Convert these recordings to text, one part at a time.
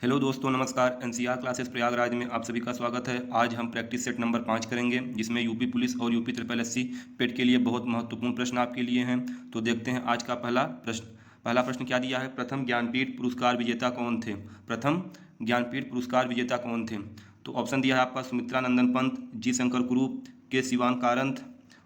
Hello दोस्तों, नमस्कार। NCR classes Prayagraj में आप सभी का स्वागत है। आज हम प्रैक्टिस सेट नंबर 5 करेंगे, जिसमें यूपी पुलिस और यूपी ट्रिपल एससी पेट के लिए बहुत महत्वपूर्ण प्रश्न आपके लिए हैं। तो देखते हैं आज का पहला प्रश्न क्या दिया है। प्रथम ज्ञानपीठ पुरस्कार विजेता कौन थे? प्रथम ज्ञानपीठ पुरस्कार विजेता कौन थे? तो ऑप्शन दिया है आपका सुमित्रा नंदन पंत, जी शंकर कुरूप, के शिवांग कारंथ,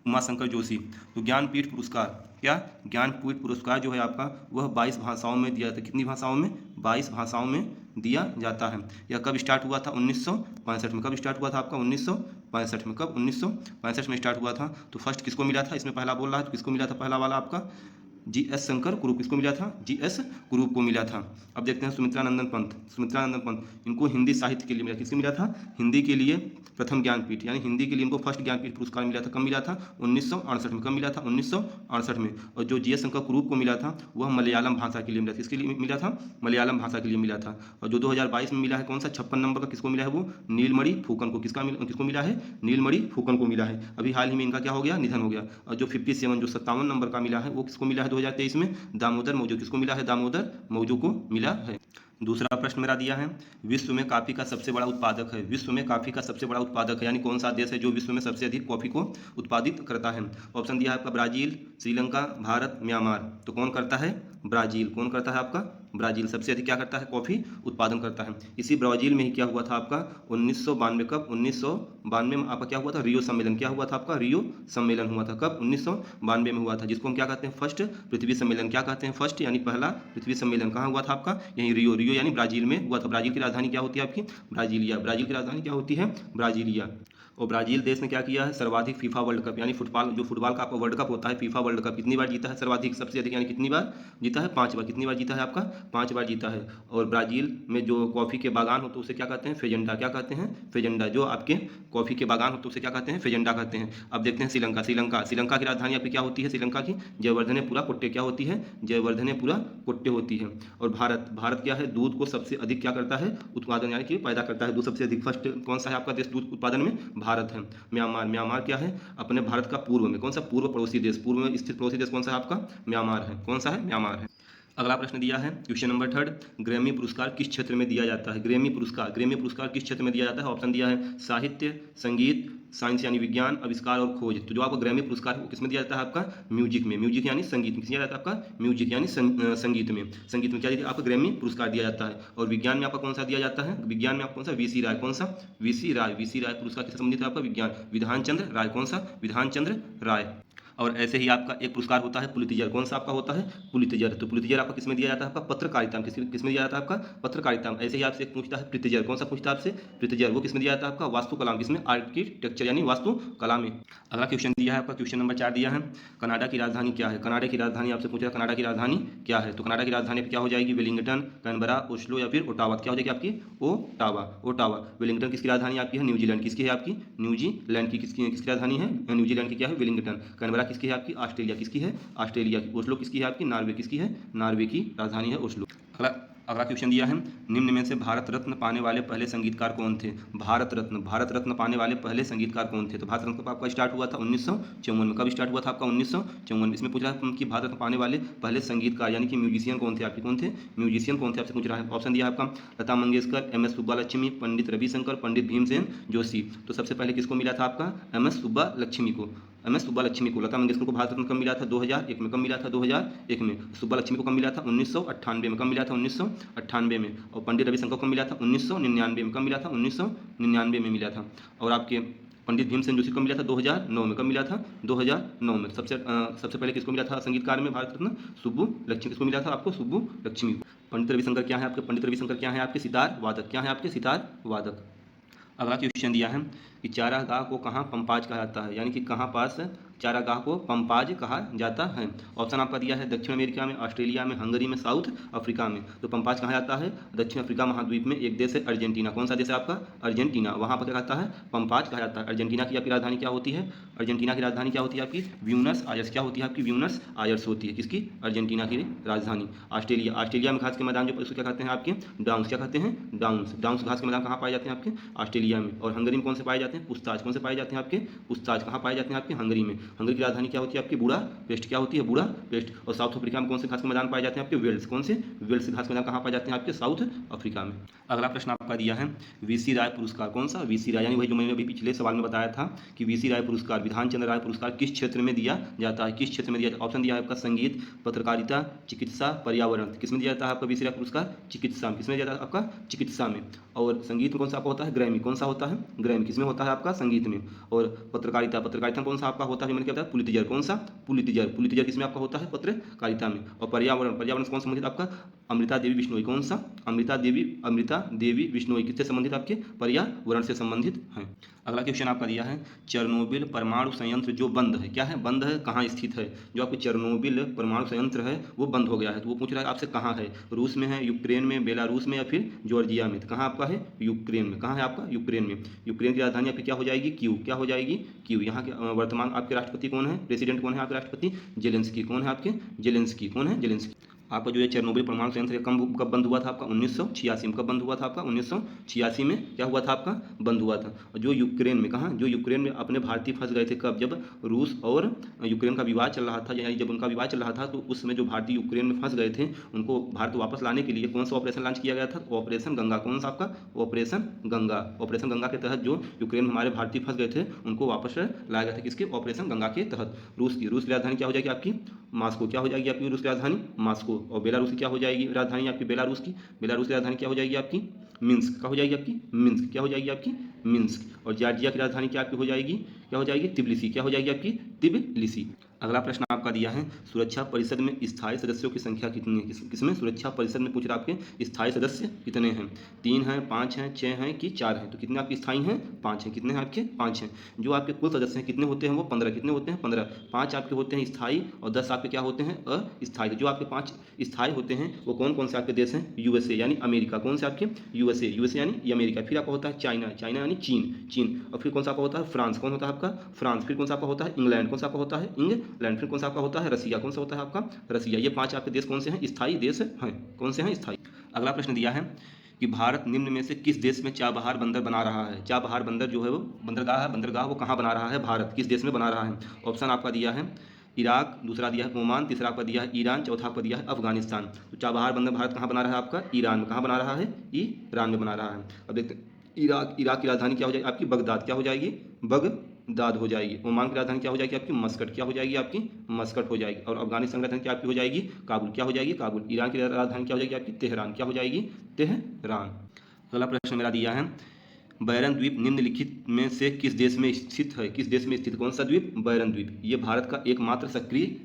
उमाशंकर जोशी। तो ज्ञानपीठ पुरस्कार ज्ञानपीठ पुरस्कार जो है आपका वह 22 भाषाओं में दिया जाता है। कितनी भाषाओं में? 22 भाषाओं में दिया जाता है। यह कब स्टार्ट हुआ था? 1965 में। कब स्टार्ट हुआ था आपका? 1965 में। कब? 1965 में स्टार्ट हुआ था। तो फर्स्ट किसको मिला था? इसमें पहला बोल रहा है तो किसको मिला था? पहला वाला आपका जी एस शंकर कुरूप। किसको मिला था? जी एस कुरूप को मिला था। अब देखते हैं सुमित्रा नंदन पंत इनको हिंदी साहित्य के लिए मिला। किसके मिला था? हिंदी के लिए प्रथम ज्ञानपीठ, यानी हिंदी के लिए इनको फर्स्ट ज्ञानपीठ पुरस्कार मिला था। कब मिला था? 1968 में। कब मिला था? 1968 में। और जो जी एस शंकर कुरूप को मिला था वह मलयालम भाषा के लिए मिला था। किसके लिए मिला था? मलयालम भाषा के लिए मिला था। और जो 2022 में मिला है कौन सा? 56 नंबर का किसको मिला है? वो नीलमणि फूकन को। किसको मिला है? नीलमणि फूकन को मिला है। अभी हाल ही में इनका क्या हो गया? निधन हो गया। और जो 57 जो 57 नंबर का मिला है वो किसको मिला है 2023 में? दामोदर मौजो। किसको मिला है? दामोदर मौजो को मिला है। दूसरा प्रश्न मेरा दिया है, विश्व में कॉफ़ी का सबसे बड़ा उत्पादक है। विश्व में कॉफ़ी का सबसे बड़ा उत्पादक है, यानी कौन सा देश है जो विश्व में सबसे अधिक कॉफ़ी को उत्पादित करता है? ऑप्शन दिया है आपका ब्राज़ील, श्रीलंका, भारत, म्यांमार। तो कौन करता है? ब्राज़ील। कौन करता है आपका? ब्राज़ील सबसे अधिक क्या करता है? कॉफ़ी उत्पादन करता है। इसी ब्राज़ील में ही क्या हुआ था आपका 1992? कब? 1992 में आपका क्या हुआ था? रियो सम्मेलन। क्या हुआ था आपका? रियो सम्मेलन हुआ था। कब? 1992 में हुआ था, जिसको हम क्या कहते हैं? फर्स्ट पृथ्वी सम्मेलन। क्या कहते हैं? फर्स्ट, यानी पहला पृथ्वी सम्मेलन कहाँ हुआ था आपका? यही रियो यानी ब्राज़ील में हुआ था। ब्राज़ील की राजधानी क्या होती है आपकी? ब्राज़ीलिया। ब्राज़ील की राजधानी क्या होती है? ब्राज़ीलिया। और ब्राज़ील देश ने क्या किया है? सर्वाधिक फीफा वर्ल्ड कप, यानी फुटबॉल का आपका वर्ल्ड कप होता है, फीफा वर्ल्ड कप कितनी बार जीता है? सर्वाधिक, सबसे अधिक, यानी कितनी बार जीता है? 5 बार। कितनी बार जीता है आपका? 5 बार जीता है। और ब्राज़ील में जो कॉफ़ी के बागान होते हैं उसे क्या कहते हैं? फेजेंडा। क्या कहते हैं? फेजेंडा। जो आपके कॉफ़ी के बागान होते हैं उसे क्या कहते हैं? फेजेंडा कहते हैं। अब देखते हैं श्रीलंका की राजधानी आपकी क्या होती है? श्रीलंका की जयवर्धनेपुरा कोट्टे। क्या होती है? जयवर्धनेपुरा कोट्टे होती है। और भारत क्या है? दूध को सबसे अधिक क्या करता है? उत्पादन, यानी कि पैदा करता है दूध सबसे अधिक। फर्स्ट कौन सा है आपका देश दूध उत्पादन में? भारत है। म्यांमार क्या है? अपने भारत का पूर्व में कौन सा? पूर्व पड़ोसी देश, पूर्व में स्थित पड़ोसी देश कौन सा है आपका? म्यांमार है। कौन सा है? म्यांमार है। अगला प्रश्न दिया है, क्वेश्चन नंबर 3, ग्रैमी पुरस्कार किस क्षेत्र में दिया जाता है? ग्रैमी पुरस्कार किस क्षेत्र में दिया जाता है? ऑप्शन दिया है साहित्य, संगीत, साइंस यानी विज्ञान, आविष्कार और खोज। तो जो आपका ग्रैमी पुरस्कार है वो किसमें दिया जाता है आपका? म्यूजिक में। म्यूजिक यानी संगीत में। किस दिया जाता है आपका? म्यूजिक यानी संगीत में। संगीत में क्या दिया आपका? ग्रैमी पुरस्कार दिया जाता है। और विज्ञान में आपका कौन सा दिया जाता है? विज्ञान में आपका कौन सा? वीसी राय। कौन सा? वीसी राय पुरस्कार किससे संबंधित है आपका? विज्ञान। विधान चंद्र राय। कौन सा? विधान चंद्र राय। और ऐसे ही आपका एक पुरस्कार होता है पुलित्जर। कौन सा आपका होता है? पुलित्जर। तो पुलित्जर आपका किसमें दिया जाता है? आपका पत्रकारिता में। किसमें दिया जाता है आपका? पत्रकारिता में। ऐसे ही आपसे एक पूछता है प्रित्जर। कौन सा पूछता है आपसे? प्रित्जर। वो किसमें दिया जाता है आपका? वास्तुकला में। किसमें? आर्किटेक्चर यानी वास्तुकला में। अगला क्वेश्चन दिया है आपका, क्वेश्चन नंबर 4 दिया है, कनाडा की राजधानी क्या है? कनाडा की राजधानी आपसे पूछा है, कनाडा की राजधानी क्या है? तो कनाडा की राजधानी क्या हो जाएगी? वेलिंगटन, कैनबरा, ओस्लो या फिर ओटावा। क्या हो जाएगी आपकी? ओटावा। वेलिंगटन किसकी राजधानी आपकी है? न्यूजीलैंड। किसकी है आपकी? न्यूजीलैंड की। किसकी राजधानी है? न्यूजीलैंड की क्या है? वेलिंगटन। कैनबरा किसकी है आपकी? ऑस्ट्रेलिया। किसकी है? ऑस्ट्रेलिया की। ओस्लो किसकी है आपकी? नॉर्वे। किसकी है? नॉर्वे की राजधानी है ओस्लो। अगला क्वेश्चन दिया है, निम्न में से भारत रत्न पाने वाले पहले संगीतकार कौन थे? भारत रत्न पाने वाले पहले संगीतकार कौन थे? तो भारत रत्न आपका स्टार्ट हुआ था 1954 में। कब स्टार्ट हुआ था आपका? 1954 में। इसमें पूछ रहा है कि भारत रत्न पाने वाले पहले संगीतकार यानी कि म्यूजिशियन कौन थे आपके? कौन थे? म्यूजिशियन कौन थे आपसे पूछ रहा है। ऑप्शन दिया आपका लता मंगेशकर, एम एस सुब्बालक्ष्मी, पंडित रविशंकर, पंडित भीमसेन जोशी। तो सबसे पहले किसको मिला था आपका? एम एस सुब्बालक्ष्मी को। लता मंगेशकर को भारत रत्न कब मिला था? 2001 में। कब मिला था? 2001 में। सुब्बालक्ष्मी को कब मिला था? 1998 में। कब मिला था? 1998 में। और पंडित रविशंकर को मिला था 1999 में। कब मिला था? 1999 में मिला था। और आपके पंडित भीमसेन जोशी को मिला था 2009 में। कब मिला था? 2009 में। सबसे पहले किसको मिला था संगीतकार में भारत रत्न? सुब्बुलक्ष्मी। किसको मिला था आपको? सुब्बुलक्ष्मी को। पंडित रविशंकर क्या है आपके? सितार वादक। क्या है आपके? सितार वादक। अगला क्वेश्चन दिया है कि चारागाह को कहाँ पंपाज कहा जाता है, यानी कि कहाँ पास चारागाह को पंपाज कहा जाता है? ऑप्शन आपका दिया है दक्षिण अमेरिका में, ऑस्ट्रेलिया में, हंगरी में, साउथ अफ्रीका में। तो पंपाज कहा जाता है दक्षिण अफ्रीका महाद्वीप में एक देश है अर्जेंटीना। कौन सा देश है आपका? अर्जेंटीना। वहाँ पर क्या कहता है? पंपाज कहा जाता है। अर्जेंटीना की आपकी राजधानी क्या होती है? अर्जेंटीना की राजधानी क्या होती है आपकी? Buenos Aires. क्या होती है आपकी? ब्यूनस आयर्स होती है। किसकी? अर्जेंटीना की राजधानी। ऑस्ट्रेलिया में घास के मैदान जो उसको क्या कहते हैं आपके? डाउन्स। क्या कहते हैं? डाउन्स घास के मैदान कहाँ पाए जाते हैं आपके? ऑस्ट्रेलिया में। और हंगरी में कौन से पाए जाते हैं? पूछताछ। कौन से पाए जाते हैं आपके? पूछताछ। कहाँ पाए जाते हैं आपके? हंगरी में। हंगरी की राजधानी क्या होती है आपकी बुडापेस्ट, क्या होती है बुडापेस्ट। और साउथ अफ्रीका में कौन से घास के मैदान पाए जाते हैं आपके वेल्स, कौन से वेल्स घास के मैदान कहाँ पाए जाते हैं आपके साउथ अफ्रीका में। अगला प्रश्न आपका दिया है वीसी राय पुरस्कार, कौन सा वीसी राय, यानी वही जो मैंने अभी पिछले सवाल में बताया था कि वीसी राय पुरस्कार, विधान चंद्र राय पुरस्कार किस क्षेत्र में दिया जाता है, किस क्षेत्र में दिया जाता है। ऑप्शन दिया है आपका संगीत, पत्रकारिता, चिकित्सा, पर्यावरण। किस में दिया जाता है आपका वीसी राय पुरस्कार, चिकित्सा में। किसमें दिया जाता है आपका चिकित्सा में। और संगीत में कौन सा आपका होता है ग्रैमी, कौन सा होता है ग्रैमी, किसमें होता है आपका संगीत में। और पत्रकारिता, पत्रकारिता में कौन सा आपका होता है, मैंने क्या बताया पुलितिजर, कौन सा पुलितिजर, पुलितिजर किसमें आपका होता है पत्रकारिता में। और पर्यावरण, पर्यावरण से कौन संबंधित आपका अमृता देवी बिश्नोई, कौन सा अमृता देवी बिश्नोई किससे संबंधित आपके पर्यावरण से संबंधित हैं। अगला क्वेश्चन आपका दिया है चेरनोबिल परमाणु संयंत्र जो बंद है, क्या है बंद है, कहाँ स्थित है। जो आपके चेरनोबिल परमाणु संयंत्र है वो बंद हो गया है, तो वो पूछ रहा है आपसे कहाँ है, रूस में है, यूक्रेन में, बेलारूस में, या फिर जॉर्जिया में। तो कहाँ आपका है यूक्रेन में, कहाँ है आपका यूक्रेन में। यूक्रेन की राजधानी आपकी क्या हो जाएगी कीव, क्या हो जाएगी कीव। यहाँ के वर्तमान आपके राष्ट्रपति कौन है, प्रेसिडेंट कौन है आपके राष्ट्रपति जेलेंस्की, कौन है आपके जेलेंस्की, कौन है जेलेंस्की। आपका जो ये चेरनोबिल परमाणु संयंत्र कब बंद हुआ था आपका 1986 में, कब बंद हुआ था आपका 1986 में क्या हुआ था आपका बंद हुआ था। और जो यूक्रेन में, कहाँ जो यूक्रेन में अपने भारतीय फंस गए थे कब, जब रूस और यूक्रेन का विवाद चल रहा था, यानी जब उनका विवाद चल रहा था तो उस समय जो भारतीय यूक्रेन में फंस गए थे उनको भारत वापस लाने के लिए कौन सा ऑपरेशन लॉन्च किया गया था, ऑपरेशन गंगा। कौन सा आपका ऑपरेशन गंगा। ऑपरेशन गंगा के तहत जो यूक्रेन में हमारे भारतीय फंस गए थे उनको वापस लाया गया था, किसके ऑपरेशन गंगा के तहत। रूस की राजधानी क्या हो जाएगी आपकी मास्को, क्या हो जाएगी आपकी रूस की राजधानी मास्को। और बेलारूस की क्या हो जाएगी राजधानी आपकी बेलारूस की राजधानी क्या हो जाएगी आपकी मिन्स्क, क्या हो जाएगी आपकी मिन्स्क, क्या हो जाएगी आपकी मिन्स्क। और जॉर्जिया की राजधानी क्या आपकी हो जाएगी, क्या हो जाएगी तिबिलिसी, क्या हो जाएगी आपकी तिबिलिसी। अगला प्रश्न आपका दिया है सुरक्षा परिषद में स्थायी सदस्यों की संख्या कितनी है, किसमें सुरक्षा परिषद में पूछ रहा आपके स्थायी सदस्य कितने हैं, 3 हैं, 5 हैं, 6 हैं कि 4 हैं। तो कितने आपके स्थायी हैं 5 हैं, कितने हैं आपके 5 हैं। जो आपके कुल सदस्य हैं कितने होते हैं वो 15, कितने होते हैं 15, 5 आपके होते हैं स्थायी और 10 आपके क्या होते हैं अस्थायी। जो आपके 5 स्थायी होते हैं वो कौन कौन से आपके देश हैं, यूएसए यानी अमेरिका, कौन से आपके यूएसए यानी अमेरिका। फिर आपका होता है चाइना यानी चीन। और फिर कौन सा आपका होता है फ्रांस, कौन होता है आपका फ्रांस। फिर कौन सा आपका होता है इंग्लैंड, कौन सा आपका होता है इंग्लैंड। फिर कौन सा आपका होता है रसिया, कौन सा होता है आपका रसिया। ये 5 आपके देश कौन से हैं स्थायी देश हैं, कौन से हैं स्थायी। अगला प्रश्न दिया है कि भारत निम्न में से किस देश में चाबहार बंदर बना रहा है। चाबहार बंदर जो है वो बंदरगाह वो कहाँ बना रहा है, भारत किस देश में बना रहा है। ऑप्शन आपका दिया है इराक, दूसरा दिया है ओमान, तीसरा आपका दिया है ईरान, चौथा आपका दिया है अफगानिस्तान। तो चाबहार बंदर भारत कहाँ बना रहा है आपका ईरान में, कहाँ बना रहा है ईरान में बना रहा है। अब देखते हैं इराक की राजधानी क्या हो जाएगी आपकी बगदाद, क्या हो जाएगी बगदाद हो जाएगी। ओमान की राजधानी क्या हो जाएगी आपकी मस्कट, क्या हो जाएगी आपकी मस्कट हो जाएगी। और अफगानिस्तान की राजधानी क्या आपकी हो जाएगी काबुल, क्या हो जाएगी काबुल। ईरान की राजधानी क्या हो जाएगी आपकी तेहरान, क्या हो जाएगी तेहरान। अगला प्रश्न मेरा दिया है बैरन द्वीप निम्नलिखित में से किस देश में स्थित है, किस देश में स्थित कौन सा द्वीप बैरन द्वीप। ये भारत का एकमात्र सक्रिय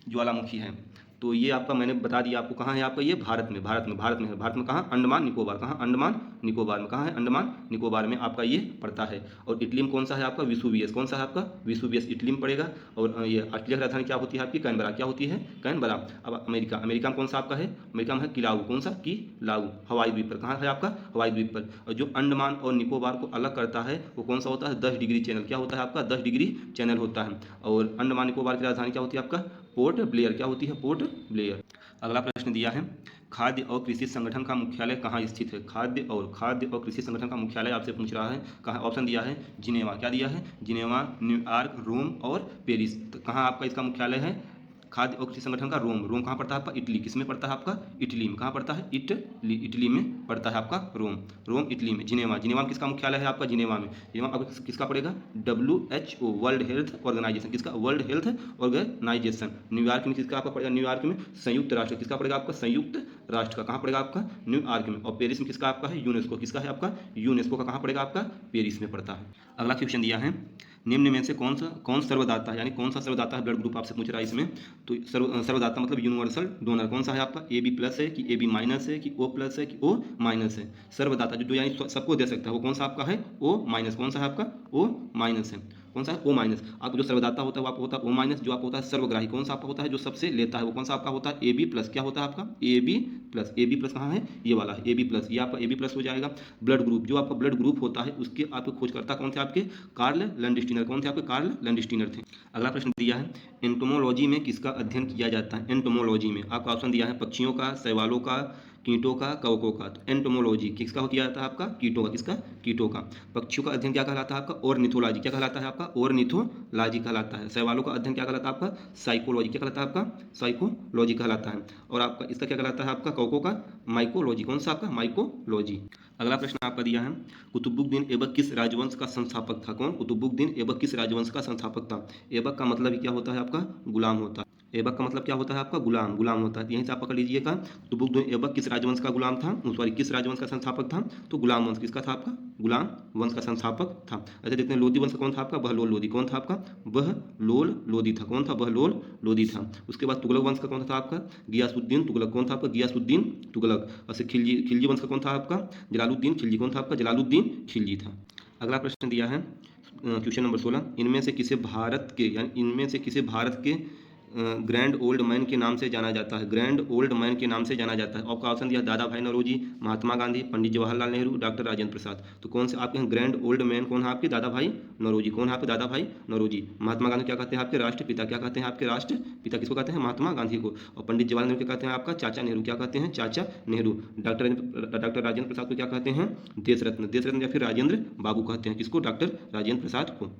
ज्वालामुखी है। तो ये आपका मैंने बता दिया आपको कहाँ है आपका ये भारत में है। भारत में कहाँ अंडमान निकोबार, कहाँ अंडमान निकोबार में, कहाँ है अंडमान निकोबार में आपका ये पड़ता है। और इटली में कौन सा है आपका विसुवियस, कौन सा है आपका विसुवियस इटली में पड़ेगा। और ये ऑस्ट्रेलिया की राजधानी क्या होती है आपकी कैनबरा, क्या होती है कैनबरा। अब अमेरिका में कौन सा आपका है अमेरिका में है किलाऊ, कौन सा किलाऊ हवाई द्वीप पर, कहाँ है आपका हवाई द्वीप पर। और जो अंडमान और निकोबार को अलग करता है वो कौन सा होता है 10 डिग्री चैनल, क्या होता है आपका 10 डिग्री चैनल होता है। और अंडमान निकोबार की राजधानी क्या होती है आपका पोर्ट ब्लेयर, क्या होती है पोर्ट ब्लेयर। अगला प्रश्न दिया है खाद्य और कृषि संगठन का मुख्यालय कहाँ स्थित है। खाद्य और कृषि संगठन का मुख्यालय आपसे पूछ रहा है कहाँ। ऑप्शन दिया है जिनेवा, क्या दिया है जिनेवा, न्यूयॉर्क, रोम और पेरिस। तो कहाँ आपका इसका मुख्यालय है खाद्य और कृषि संगठन का रोम कहाँ पड़ता है आपका इटली, किसमें पड़ता है आपका इटली में, कहाँ पड़ता है इटली में पड़ता है आपका रोम इटली में। जिनेवा में किसका मुख्यालय है आपका जिनेवा में आपका किसका पड़ेगा WHO वर्ल्ड हेल्थ ऑर्गेनाइजेशन, किसका वर्ल्ड हेल्थ ऑर्गेनाइजेशन। न्यूयॉर्क में किसका आपका पड़ेगा न्यूयॉर्क में संयुक्त राष्ट्र, किसका पड़ेगा आपका संयुक्त राष्ट्र का, कहाँ पड़ेगा आपका न्यूयॉर्क में। और पेरिस में किसका आपका है यूनेस्को, किसका है आपका यूनेस्को का, कहाँ पड़ेगा आपका पेरिस में पड़ता है। अगला क्वेश्चन दिया है निम्न में से कौन सर्वदाता है, यानी कौन सा सर्वदाता है ब्लड ग्रुप आपसे पूछ रहा है इसमें। तो सर्वदाता मतलब यूनिवर्सल डोनर कौन सा है आपका AB+ है कि AB- है कि O+ है कि O- है। सर्वदाता जो यानी सबको दे सकता है वो कौन सा आपका है O-, कौन सा है आपका O- है, कौन सा है O-। आपका जो सर्वदाता होता है वो आपका होता है O-, जो आपका होता है सर्वग्राही कौन सा आपका होता है जो सबसे लेता है वो कौन सा आपका होता है AB+, क्या होता है आपका AB+, कहाँ है ये वाला AB+, ये आपका AB+ हो जाएगा। ब्लड ग्रुप जो आपका ब्लड ग्रुप होता है उसके आपके खोजकर्ता कौन थे आपके कार्ल लैंडस्टीनर, कौन थे आपके कार्ल लैंडस्टीनर थे। अगला प्रश्न दिया है एंटोमोलॉजी में किसका अध्ययन किया जाता है। एंटोमोलॉजी में आपका ऑप्शन दिया है पक्षियों का, शैवालों का, कीटों का, कवकों का। तो एंटोमोलॉजी किसका हो जाता है आपका? कीटों का। किसका? कीटों का। पक्षियों का अध्ययन क्या कहलाता है आपका? ऑर्निथोलॉजी। क्या कहलाता है आपका? ऑर्निथोलॉजी कहलाता है। शैवालों का अध्ययन क्या कहलाता है आपका? साइकोलॉजी। क्या कहलाता है आपका? साइकोलॉजी कहलाता है। और आपका इसका क्या कहलाता है आपका? कवकों का माइकोलॉजी। कौन सा आपका? माइकोलॉजी। अगला प्रश्न आपका दिया है, कुतुबुद्दीन ऐबक किस राजवंश का संस्थापक था? कौन? कुतुबुद्दीन ऐबक किस राजवंश का संस्थापक था? ऐबक का मतलब क्या होता है आपका? गुलाम होता है। ऐबक का मतलब क्या होता है आपका? गुलाम। गुलाम होता है। यहीं से आप पकड़ लीजिएगा, कुतुबुद्दीन ऐबक किस राजवंश का गुलाम था? सॉरी, किस राजवंश का संस्थापक था? तो गुलाम वंश। किसका था आपका? गुलाम वंश का संस्थापक था। अच्छा देखते हैं, लोधी वंश का कौन था आपका? बहलोल लोधी। कौन था आपका? बहलोल लोधी था। कौन था? बहलोल लोधी था। उसके बाद तुगलक वंश का कौन था आपका? गियासुद्दीन तुगलक। कौन था आपका? गियासुद्दीन तुगलक। और से खिलजी, खिलजी वंश का कौन था आपका? जलालुद्दीन खिलजी। कौन था आपका? जलालुद्दीन खिलजी था। अगला प्रश्न दिया है क्वेश्चन नंबर 16, इनमें से किसे भारत के, यानी इनमें से किसे भारत के ग्रैंड ओल्ड मैन के नाम से जाना जाता है? ग्रैंड ओल्ड मैन के नाम से जाना जाता है। आपका ऑप्शन दिया, दादा भाई नौरोजी, महात्मा गांधी, पंडित जवाहरलाल नेहरू, डॉक्टर राजेंद्र प्रसाद। तो कौन से आपके ग्रैंड ओल्ड मैन कौन है आपके? दादा भाई नौरोजी। कौन है आपके? दादा भाई नौरोजी। महात्मा गांधी क्या कहते हैं आपके? राष्ट्रपिता। क्या कहते हैं आपके? राष्ट्रपिता। किसको कहते हैं? महात्मा गांधी को। और पंडित जवाहरलाल नेहरू क्या कहते हैं आपका? चाचा नेहरू। क्या कहते हैं? चाचा नेहरू। डॉक्टर राजेंद्र प्रसाद को क्या कहते हैं? देश रत्न। देश रत्न या फिर राजेंद्र बाबू कहते हैं। किसको? डॉक्टर राजेंद्र प्रसाद को।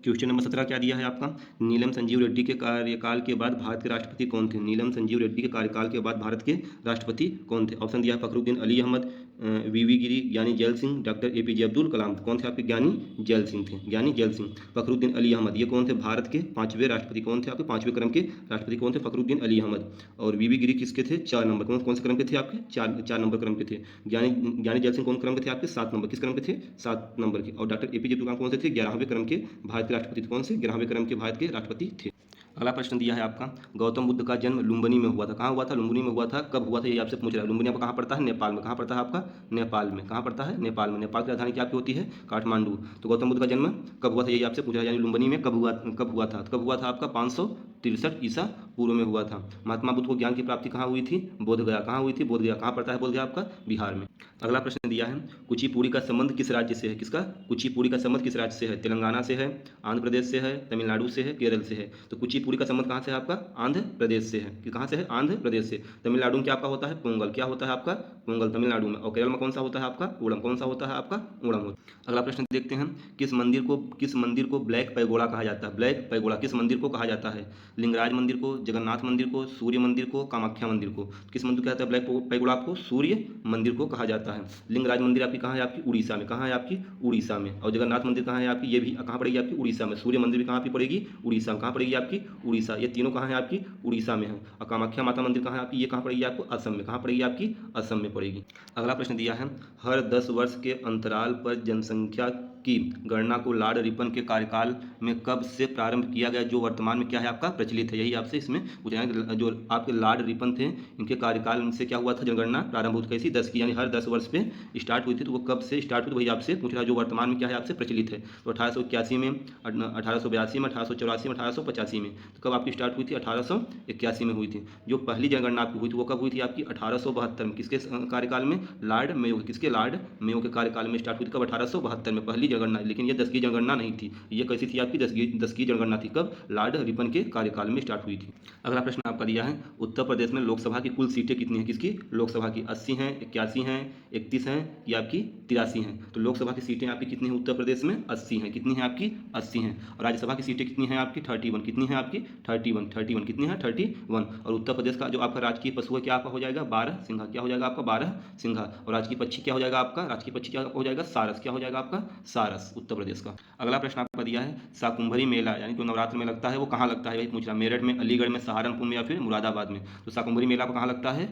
क्वेश्चन नंबर 17 क्या दिया है आपका? नीलम संजीव रेड्डी के कार्यकाल के बाद भारत के राष्ट्रपति कौन थे? नीलम संजीव रेड्डी के कार्यकाल के बाद भारत के राष्ट्रपति कौन थे? ऑप्शन दिया है, Fakhruddin Ali Ahmad, V V Giri, Giani Zail Singh, doctor APJ Abdul Kalam. कौन थे आपके? ज्ञानी जैल सिंह थे। ज्ञानी जैल सिंह, फखरुद्दीन अली अहमद, ये कौन थे? भारत के 5वें राष्ट्रपति। कौन थे आपके? 5वें क्रम के राष्ट्रपति कौन थे? फखरुद्दीन अली अहमद। और वीवी गिरी किसके थे? 4 नंबर। कौन से क्रम के थे आपके? 4 नंबर क्रम के थे। ज्ञानी जैल सिंह कौन क्रम के थे आपके? 7 नंबर। किस क्रम के थे? 7 नंबर के। और डॉक्टर एपीजे अब्दुल कलाम कौन से थे? 11वें क्रम के भारत के राष्ट्रपति थे। कौन से? 11वें क्रम के भारत के राष्ट्रपति थे। अगला प्रश्न दिया है आपका, गौतम बुद्ध का जन्म लुम्बिनी में हुआ था। कहाँ हुआ था? लुम्बिनी में हुआ था। कब हुआ था ये आपसे पूछ रहा है। लुम्बिनी आपका कहाँ पड़ता है? नेपाल में। कहाँ पड़ता है आपका? नेपाल में। कहाँ पड़ता है? नेपाल में। नेपाल की राजधानी क्या आपकी होती है? काठमांडू। तो गौतम बुद्ध का जन्म कब हुआ था ये आपसे पूछ रहा है, यानी लुम्बिनी में कब हुआ था? कब हुआ था आपका? 563 ईसा पूर्व में हुआ था। महात्मा बुद्ध को ज्ञान की प्राप्ति कहाँ हुई थी? बोधगया। कहाँ हुई थी? बोधगया। कहाँ पड़ता है बोधगया आपका? बिहार में। अगला प्रश्न दिया है, कुचिपुड़ी का संबंध किस राज्य से है? किसका? कुचिपुड़ी का संबंध किस राज्य से है? तेलंगाना से है, आंध्र प्रदेश से है, तमिलनाडु से है, केरल से है। तो कुचिपुड़ी का संबंध कहाँ से है आपका? आंध्र प्रदेश से है। कि कहाँ से है? आंध्र प्रदेश से। तमिलनाडु में क्या आपका होता है? पोंगल। क्या होता है आपका? पोंगल तमिलनाडु में। और केरल में कौन सा होता है आपका? ओणम। कौन सा होता है आपका? ओणम। अगला प्रश्न देखते हैं, किस मंदिर को ब्लैक पैगोडा कहा जाता है? ब्लैक पैगोडा किस मंदिर को कहा जाता है? लिंगराज मंदिर को, जगन्नाथ मंदिर को, सूर्य मंदिर को, कामाख्या मंदिर को। किस मंदिर को कहता है ब्लैक पैगोडा? आपको सूर्य मंदिर को कहा जाता है। लिंगराज मंदिर आपकी कहाँ है? आपकी उड़ीसा में। कहाँ है आपकी? उड़ीसा में। और जगन्नाथ मंदिर कहाँ है आपकी? ये भी कहाँ पड़ेगी आपकी? उड़ीसा में। सूर्य मंदिर भी कहाँ पे पड़ेगी? उड़ीसा में। कहाँ पड़ेगी आपकी? उड़ीसा। ये तीनों कहाँ है आपकी? उड़ीसा में है। और कामाख्या माता मंदिर कहाँ है आपकी? ये कहाँ पड़ेगी आपको? असम में। कहाँ पड़ेगी आपकी? असम में पड़ेगी। अगला प्रश्न दिया है, हर 10 वर्ष के अंतराल पर जनसंख्या की गणना को लॉर्ड रिपन के कार्यकाल में कब से प्रारंभ किया गया, जो वर्तमान में क्या है आपका? प्रचलित है। यही आपसे इसमें पूछा है, जो आपके लॉर्ड रिपन थे इनके कार्यकाल से क्या हुआ था जनगणना प्रारंभ हुई? कैसी? 10 की, यानी हर 10 वर्ष पे स्टार्ट हुई थी। तो वो कब से स्टार्ट हुई? वही आपसे पूछ रहा है, जो वर्तमान में क्या है आपसे प्रचलित है। तो 1881 में, 1882 में, 1884 में, 1885 में। तो कब आपकी स्टार्ट हुई थी? 1881 में हुई थी। जो पहली जनगणना आपकी हुई थी वो कब हुई थी आपकी? 1872 में। किसके कार्यकाल में? Lord Mayo. किसके? लॉर्ड मेयो के कार्यकाल में स्टार्ट हुई थी। कब? 1872 में पहली जनगणना। लेकिन ये 10 की जनगणना नहीं थी। ये कैसी थी आपकी? 10 की जनगणना थी। कब? लॉर्ड रिपन के कार्यकाल में स्टार्ट हुई थी। अगला प्रश्न आपका दिया है, उत्तर प्रदेश में लोकसभा की कुल सीटें कितनी हैं? किसकी? लोकसभा की 80 हैं, 81 हैं, 31 हैं या आपकी 83 हैं। तो लोकसभा की सीटें आपकी कितनी हैं उत्तर प्रदेश में? 80 हैं। कितनी हैं आपकी? 80 हैं। और राज्यसभा की सीटें कितनी हैं आपकी? 31। कितनी हैं आपकी? 31 कितनी है? 31। और उत्तर प्रदेश का जो आपका राजकीय पशु है क्या आपका हो जाएगा? 12 सिंघा। क्या हो जाएगा आपका? 12 सिंघा। और राजकीय पक्षी क्या हो जाएगा आपका? राजकीय पक्षी क्या हो जाएगा? सारस। क्या हो जाएगा आपका? सारस, उत्तर प्रदेश का। अगला प्रश्न आपका दिया है, शाकुंभरी मेला यानी जो नवरात्र में लगता है वो कहाँ लगता है? वही पूछ रहा, मेरठ में, अलीगढ़ में, सहारनपुर में या फिर मुरादाबाद में। तो शाकुंभरी मेला कहाँ लगता है?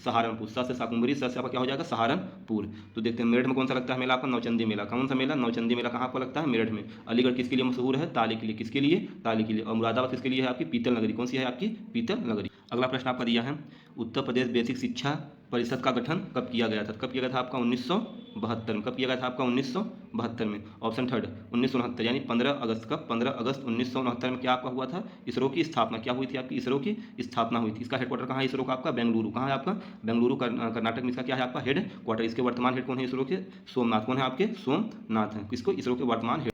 सहारनपुर। स से शाकुंभरी, स से आपका क्या हो जाएगा? सहारनपुर। तो देखते हैं मेरठ में कौन सा लगता है मेला आपका? नौचंदी मेला। कौन सा मेला? नौचंदी मेला। कहाँ आपको लगता है? मेरठ में। अलीगढ़ किसके लिए मशहूर है? ताले के लिए। किसके लिए? ताले के लिए। और मुरादाबाद किसके लिए है आपकी? पीतल नगरी। कौन सी है आपकी? पीतल नगरी। अगला प्रश्न आपका दिया है, उत्तर प्रदेश बेसिक शिक्षा परिषद का गठन कब किया गया था? कब किया गया था आपका? 1972 में। कब किया गया था आपका? 1972 में। ऑप्शन थर्ड 1969, यानी 15 अगस्त। कब? 15 अगस्त 1969 में क्या आपका हुआ था? इसरो की स्थापना। क्या हुई थी आपकी? इसरो की स्थापना हुई थी। इसका हेडक्वार्टर कहाँ है इसरो का आपका? बेंगलुरु। कहाँ है आपका? बेंगलुरु, कर्नाटक में। इसका क्या है आपका? Head quarter. इसके वर्तमान हेड कौन है इसरो के? सोमनाथ। कौन है आपके? सोमनाथ है। किसको? इसरो के वर्तमान हेड।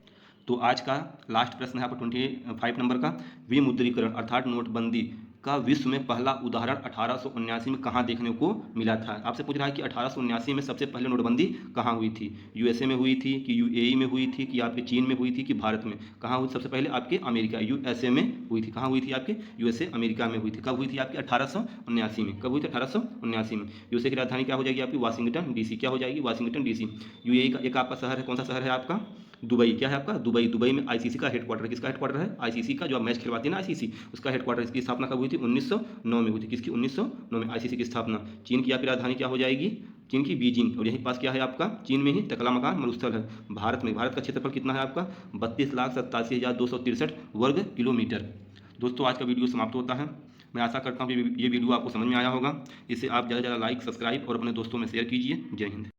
तो आज का लास्ट प्रश्न है आपका 25 नंबर का, विमुद्रीकरण अर्थात नोटबंदी का विश्व में पहला उदाहरण 1879 में कहाँ देखने को मिला था। आपसे पूछ रहा है कि 1879 में सबसे पहले नोटबंदी कहाँ हुई थी, यूएसए में हुई थी कि यूएई में हुई थी कि आपके चीन में हुई थी कि भारत में, कहाँ हुई सबसे पहले आपके अमेरिका यूएसए में हुई थी। कहाँ हुई थी आपके यूएसए अमेरिका में हुई थी। कब हुई थी आपकी 1879 में। कब हुई थी 1879 में। यूएसए की राजधानी क्या हो जाएगी आपकी वाशिंगटन डीसी। क्या हो जाएगी वाशिंगटन डीसी। यूएई का एक आपका शहर है, कौन सा शहर है आपका दुबई। क्या है आपका दुबई। दुबई में आईसीसी का हेडक्वार्टर, किसका हेडक्वार्टर है आईसीसी का, जो आप मैच खिलवाती है ना आईसीसी, उसका हेडक्वार्टर। इसकी स्थापना कब हुई थी 1909 में हुई थी। किसकी 1909 में आईसीसी की स्थापना। चीन की आपकी राजधानी क्या हो जाएगी चीन की बीजिंग। और यहीं पास क्या है आपका चीन में ही तकलामकान मरुस्थल है। भारत में, भारत का क्षेत्रफल कितना है आपका 32,87,263 वर्ग किलोमीटर। दोस्तों आज का वीडियो समाप्त होता है। मैं आशा करता हूँ कि ये वीडियो आपको समझ में आया होगा। इसे आप ज़्यादा से ज़्यादा लाइक सब्सक्राइब और अपने दोस्तों में शेयर कीजिए। जय हिंद।